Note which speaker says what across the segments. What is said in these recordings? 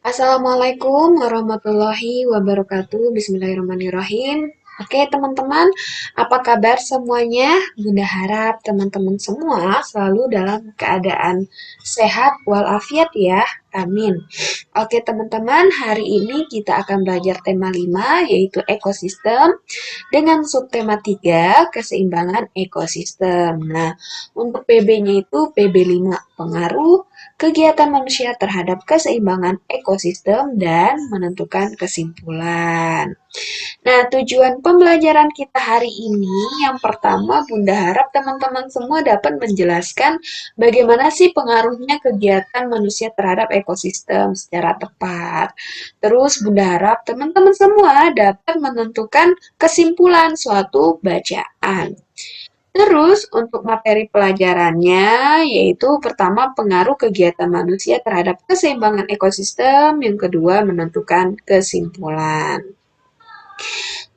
Speaker 1: Assalamualaikum warahmatullahi wabarakatuh. Bismillahirrahmanirrahim. Oke, teman-teman, apa kabar semuanya? Bunda harap teman-teman semua selalu dalam keadaan sehat walafiat ya. Amin. Oke, teman-teman, hari ini kita akan belajar tema 5 yaitu ekosistem dengan subtema 3 keseimbangan ekosistem. Nah, untuk PB-nya itu PB5 pengaruh kegiatan manusia terhadap keseimbangan ekosistem dan menentukan kesimpulan. Nah, tujuan pembelajaran kita hari ini yang pertama Bunda harap teman-teman semua dapat menjelaskan bagaimana sih pengaruhnya kegiatan manusia terhadap ekosistem secara tepat. Terus Bunda harap teman-teman semua dapat menentukan kesimpulan suatu bacaan. Terus untuk materi pelajarannya yaitu pertama pengaruh kegiatan manusia terhadap keseimbangan ekosistem, yang kedua menentukan kesimpulan.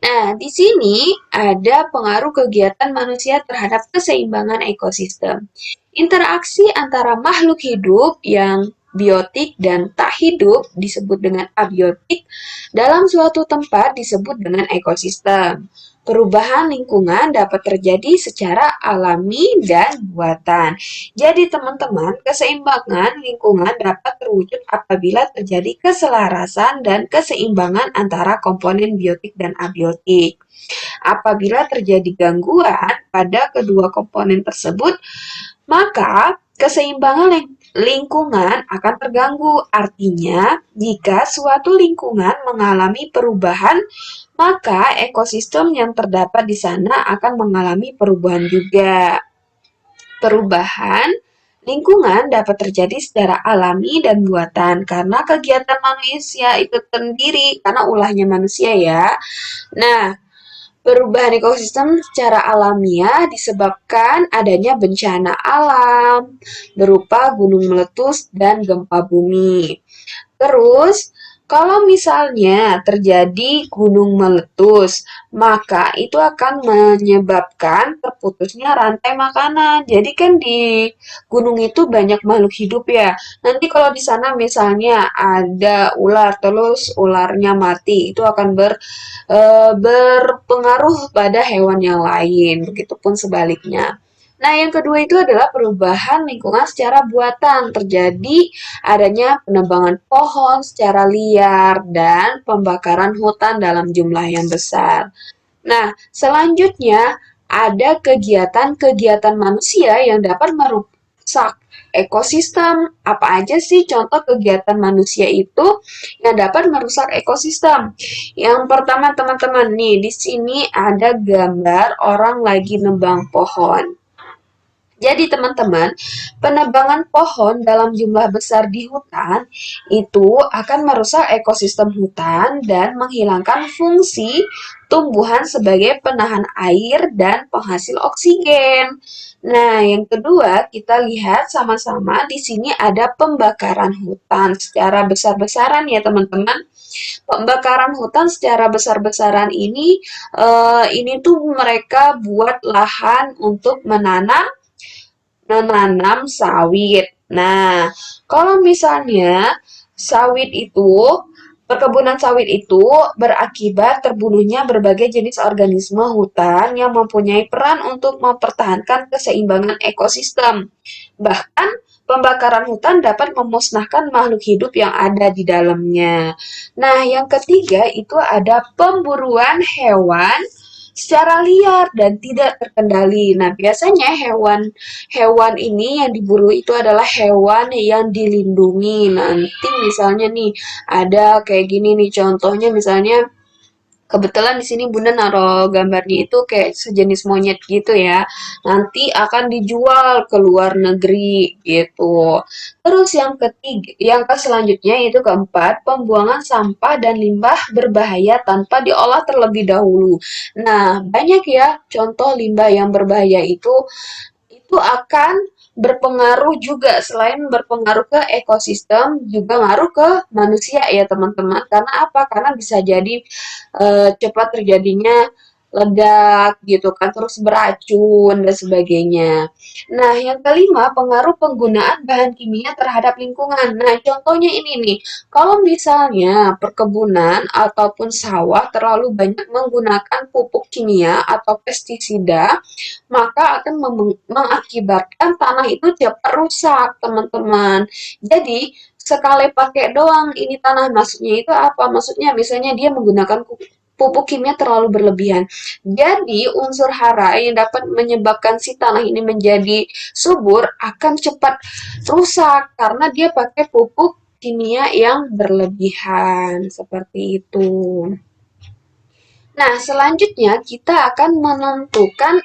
Speaker 1: Nah, di sini ada pengaruh kegiatan manusia terhadap keseimbangan ekosistem. Interaksi antara makhluk hidup yang biotik dan tak hidup disebut dengan abiotik, dalam suatu tempat disebut dengan ekosistem. Perubahan lingkungan dapat terjadi secara alami dan buatan. Jadi teman-teman, keseimbangan lingkungan dapat terwujud apabila terjadi keselarasan dan keseimbangan antara komponen biotik dan abiotik. Apabila terjadi gangguan pada kedua komponen tersebut, maka keseimbangan lingkungan akan terganggu. Artinya, jika suatu lingkungan mengalami perubahan, maka ekosistem yang terdapat di sana akan mengalami perubahan juga. Perubahan lingkungan dapat terjadi secara alami dan buatan karena kegiatan manusia itu sendiri, karena ulahnya manusia ya. Nah, perubahan ekosistem secara alamiah disebabkan adanya bencana alam berupa gunung meletus dan gempa bumi. Terus, kalau misalnya terjadi gunung meletus, maka itu akan menyebabkan terputusnya rantai makanan. Jadi kan di gunung itu banyak makhluk hidup ya. Nanti kalau di sana misalnya ada ular, terus ularnya mati, itu akan berpengaruh pada hewan yang lain. Begitupun sebaliknya. Nah, yang kedua itu adalah perubahan lingkungan secara buatan. Terjadi adanya penebangan pohon secara liar dan pembakaran hutan dalam jumlah yang besar. Nah, selanjutnya ada kegiatan-kegiatan manusia yang dapat merusak ekosistem. Apa aja sih contoh kegiatan manusia itu yang dapat merusak ekosistem? Yang pertama teman-teman nih, di sini ada gambar orang lagi nebang pohon. Jadi teman-teman, penebangan pohon dalam jumlah besar di hutan itu akan merusak ekosistem hutan dan menghilangkan fungsi tumbuhan sebagai penahan air dan penghasil oksigen. Nah, yang kedua, kita lihat sama-sama di sini ada pembakaran hutan secara besar-besaran ya teman-teman. Pembakaran hutan secara besar-besaran ini tuh mereka buat lahan untuk menanam sawit. Nah, kalau misalnya sawit itu, perkebunan sawit itu berakibat terbunuhnya berbagai jenis organisme hutan yang mempunyai peran untuk mempertahankan keseimbangan ekosistem. Bahkan, pembakaran hutan dapat memusnahkan makhluk hidup yang ada di dalamnya. Nah, yang ketiga itu ada pemburuan hewan secara liar dan tidak terkendali. Nah, biasanya hewan ini yang diburu itu adalah hewan yang dilindungi. Nanti misalnya nih ada kayak gini nih contohnya misalnya kebetulan di sini Bunda naruh gambarnya itu kayak sejenis monyet gitu ya. Nanti akan dijual ke luar negeri gitu. Terus yang ketiga, yang ke selanjutnya itu keempat, pembuangan sampah dan limbah berbahaya tanpa diolah terlebih dahulu. Nah, banyak ya contoh limbah yang berbahaya itu akan berpengaruh juga selain berpengaruh ke ekosistem juga ngaruh ke manusia ya teman-teman. Karena apa? Karena bisa jadi cepat terjadinya ledak gitu kan, terus beracun dan sebagainya. Nah, yang kelima, pengaruh penggunaan bahan kimia terhadap lingkungan. Nah, contohnya ini nih, kalau misalnya perkebunan ataupun sawah terlalu banyak menggunakan pupuk kimia atau pestisida, maka akan mengakibatkan tanah itu cepat rusak, teman-teman. Jadi, sekali pakai doang ini tanah, maksudnya itu apa? Maksudnya misalnya dia menggunakan pupuk kimia terlalu berlebihan. Jadi, unsur hara yang dapat menyebabkan si tanah ini menjadi subur akan cepat rusak karena dia pakai pupuk kimia yang berlebihan. Seperti itu. Nah, selanjutnya kita akan menentukan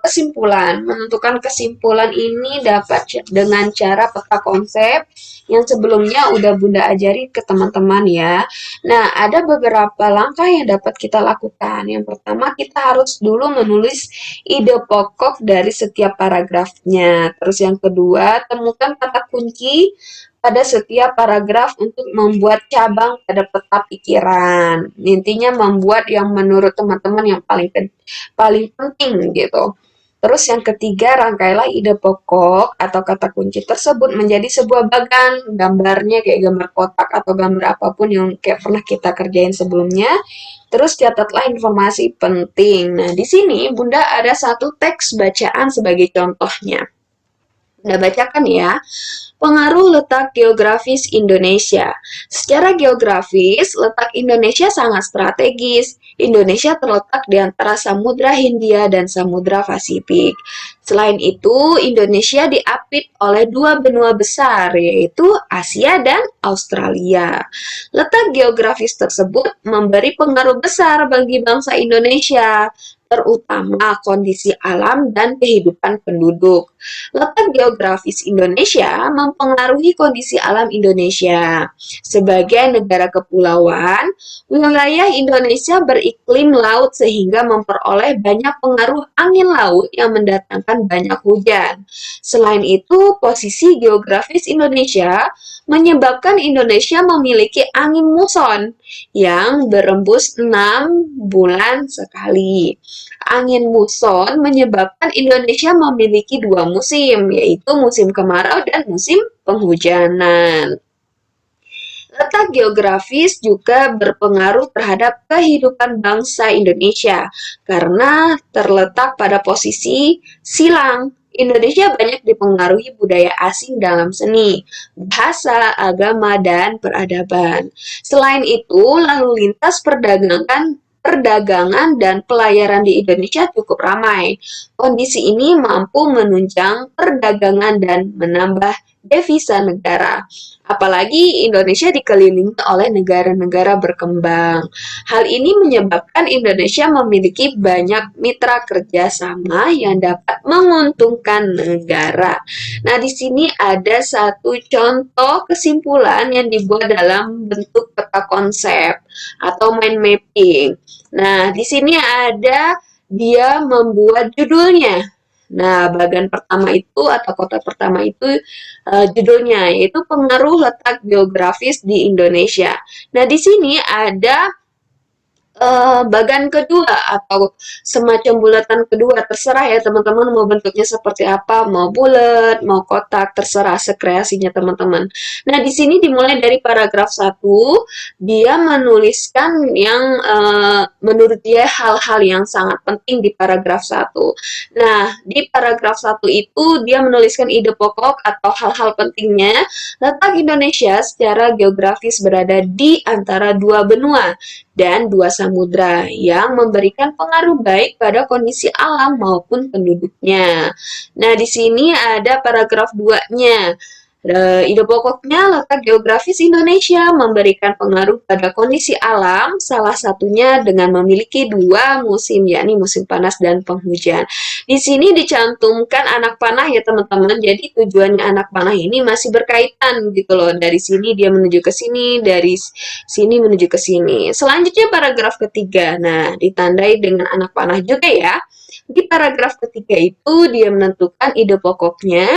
Speaker 1: kesimpulan. Menentukan kesimpulan ini dapat dengan cara peta konsep yang sebelumnya udah Bunda ajari ke teman-teman ya. Nah, ada beberapa langkah yang dapat kita lakukan. Yang pertama, kita harus dulu menulis ide pokok dari setiap paragrafnya. Terus yang kedua, temukan kata kunci pada setiap paragraf untuk membuat cabang pada peta pikiran. Intinya membuat yang menurut teman-teman yang paling penting gitu. Terus yang ketiga, rangkailah ide pokok atau kata kunci tersebut menjadi sebuah bagan, gambarnya kayak gambar kotak atau gambar apapun yang kayak pernah kita kerjain sebelumnya. Terus catatlah informasi penting. Nah, di sini Bunda ada satu teks bacaan sebagai contohnya. Bunda bacakan ya. Pengaruh letak geografis Indonesia. Secara geografis, letak Indonesia sangat strategis. Indonesia terletak di antara Samudra Hindia dan Samudra Pasifik. Selain itu, Indonesia diapit oleh dua benua besar, yaitu Asia dan Australia. Letak geografis tersebut memberi pengaruh besar bagi bangsa Indonesia, terutama kondisi alam dan kehidupan penduduk. Letak geografis Indonesia mempengaruhi kondisi alam Indonesia. Sebagai negara kepulauan, wilayah Indonesia beriklim laut sehingga memperoleh banyak pengaruh angin laut yang mendatangkan banyak hujan. Selain itu, posisi geografis Indonesia menyebabkan Indonesia memiliki angin muson yang berembus 6 bulan sekali. Angin muson menyebabkan Indonesia memiliki dua musim, yaitu musim kemarau dan musim penghujanan. Letak geografis juga berpengaruh terhadap kehidupan bangsa Indonesia karena terletak pada posisi silang. Indonesia banyak dipengaruhi budaya asing dalam seni, bahasa, agama, dan peradaban. Selain itu, lalu lintas perdagangan dan pelayaran di Indonesia cukup ramai. Kondisi ini mampu menunjang perdagangan dan menambah devisa negara. Apalagi Indonesia dikelilingi oleh negara-negara berkembang. Hal ini menyebabkan Indonesia memiliki banyak mitra kerjasama yang dapat menguntungkan negara. Nah, di sini ada satu contoh kesimpulan yang dibuat dalam bentuk peta konsep atau mind mapping. Nah, di sini ada dia membuat judulnya. Nah, bagian pertama itu atau kota pertama itu judulnya yaitu pengaruh letak geografis di Indonesia. Nah, di sini ada bagan kedua atau semacam bulatan kedua, terserah ya teman-teman mau bentuknya seperti apa, mau bulat, mau kotak, terserah sekreasinya teman-teman. Nah, di sini dimulai dari paragraf 1, dia menuliskan yang menurut dia hal-hal yang sangat penting di paragraf 1. Nah, di paragraf 1 itu dia menuliskan ide pokok atau hal-hal pentingnya. Letak Indonesia secara geografis berada di antara dua benua dan dua samudra yang memberikan pengaruh baik pada kondisi alam maupun penduduknya. Nah, di sini ada paragraf 2-nya. Ide pokoknya letak geografis Indonesia memberikan pengaruh pada kondisi alam, salah satunya dengan memiliki dua musim, yakni musim panas dan penghujan. Di sini dicantumkan anak panah ya teman-teman, jadi tujuannya anak panah ini masih berkaitan gitu loh, dari sini dia menuju ke sini, dari sini menuju ke sini. Selanjutnya paragraf ketiga, nah ditandai dengan anak panah juga ya. Di paragraf ketiga itu dia menentukan ide pokoknya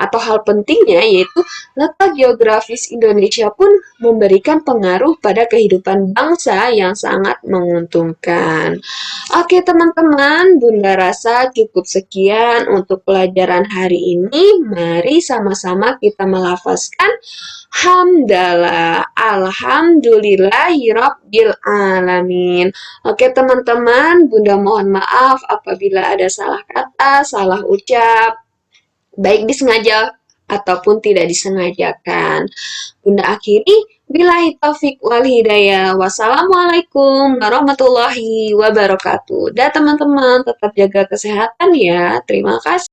Speaker 1: atau hal pentingnya, yaitu letak geografis Indonesia pun memberikan pengaruh pada kehidupan bangsa yang sangat menguntungkan. Oke teman-teman, Bunda rasa cukup sekian untuk pelajaran hari ini. Mari sama-sama kita melafazkan hamdalah, alhamdulillahirabbil alamin. Oke teman-teman, Bunda mohon maaf apabila ada salah kata, salah ucap, baik disengaja ataupun tidak disengajakan. Bunda akhiri, billahi taufik wal hidayah. Wassalamualaikum warahmatullahi wabarakatuh. Dan teman-teman tetap jaga kesehatan ya. Terima kasih.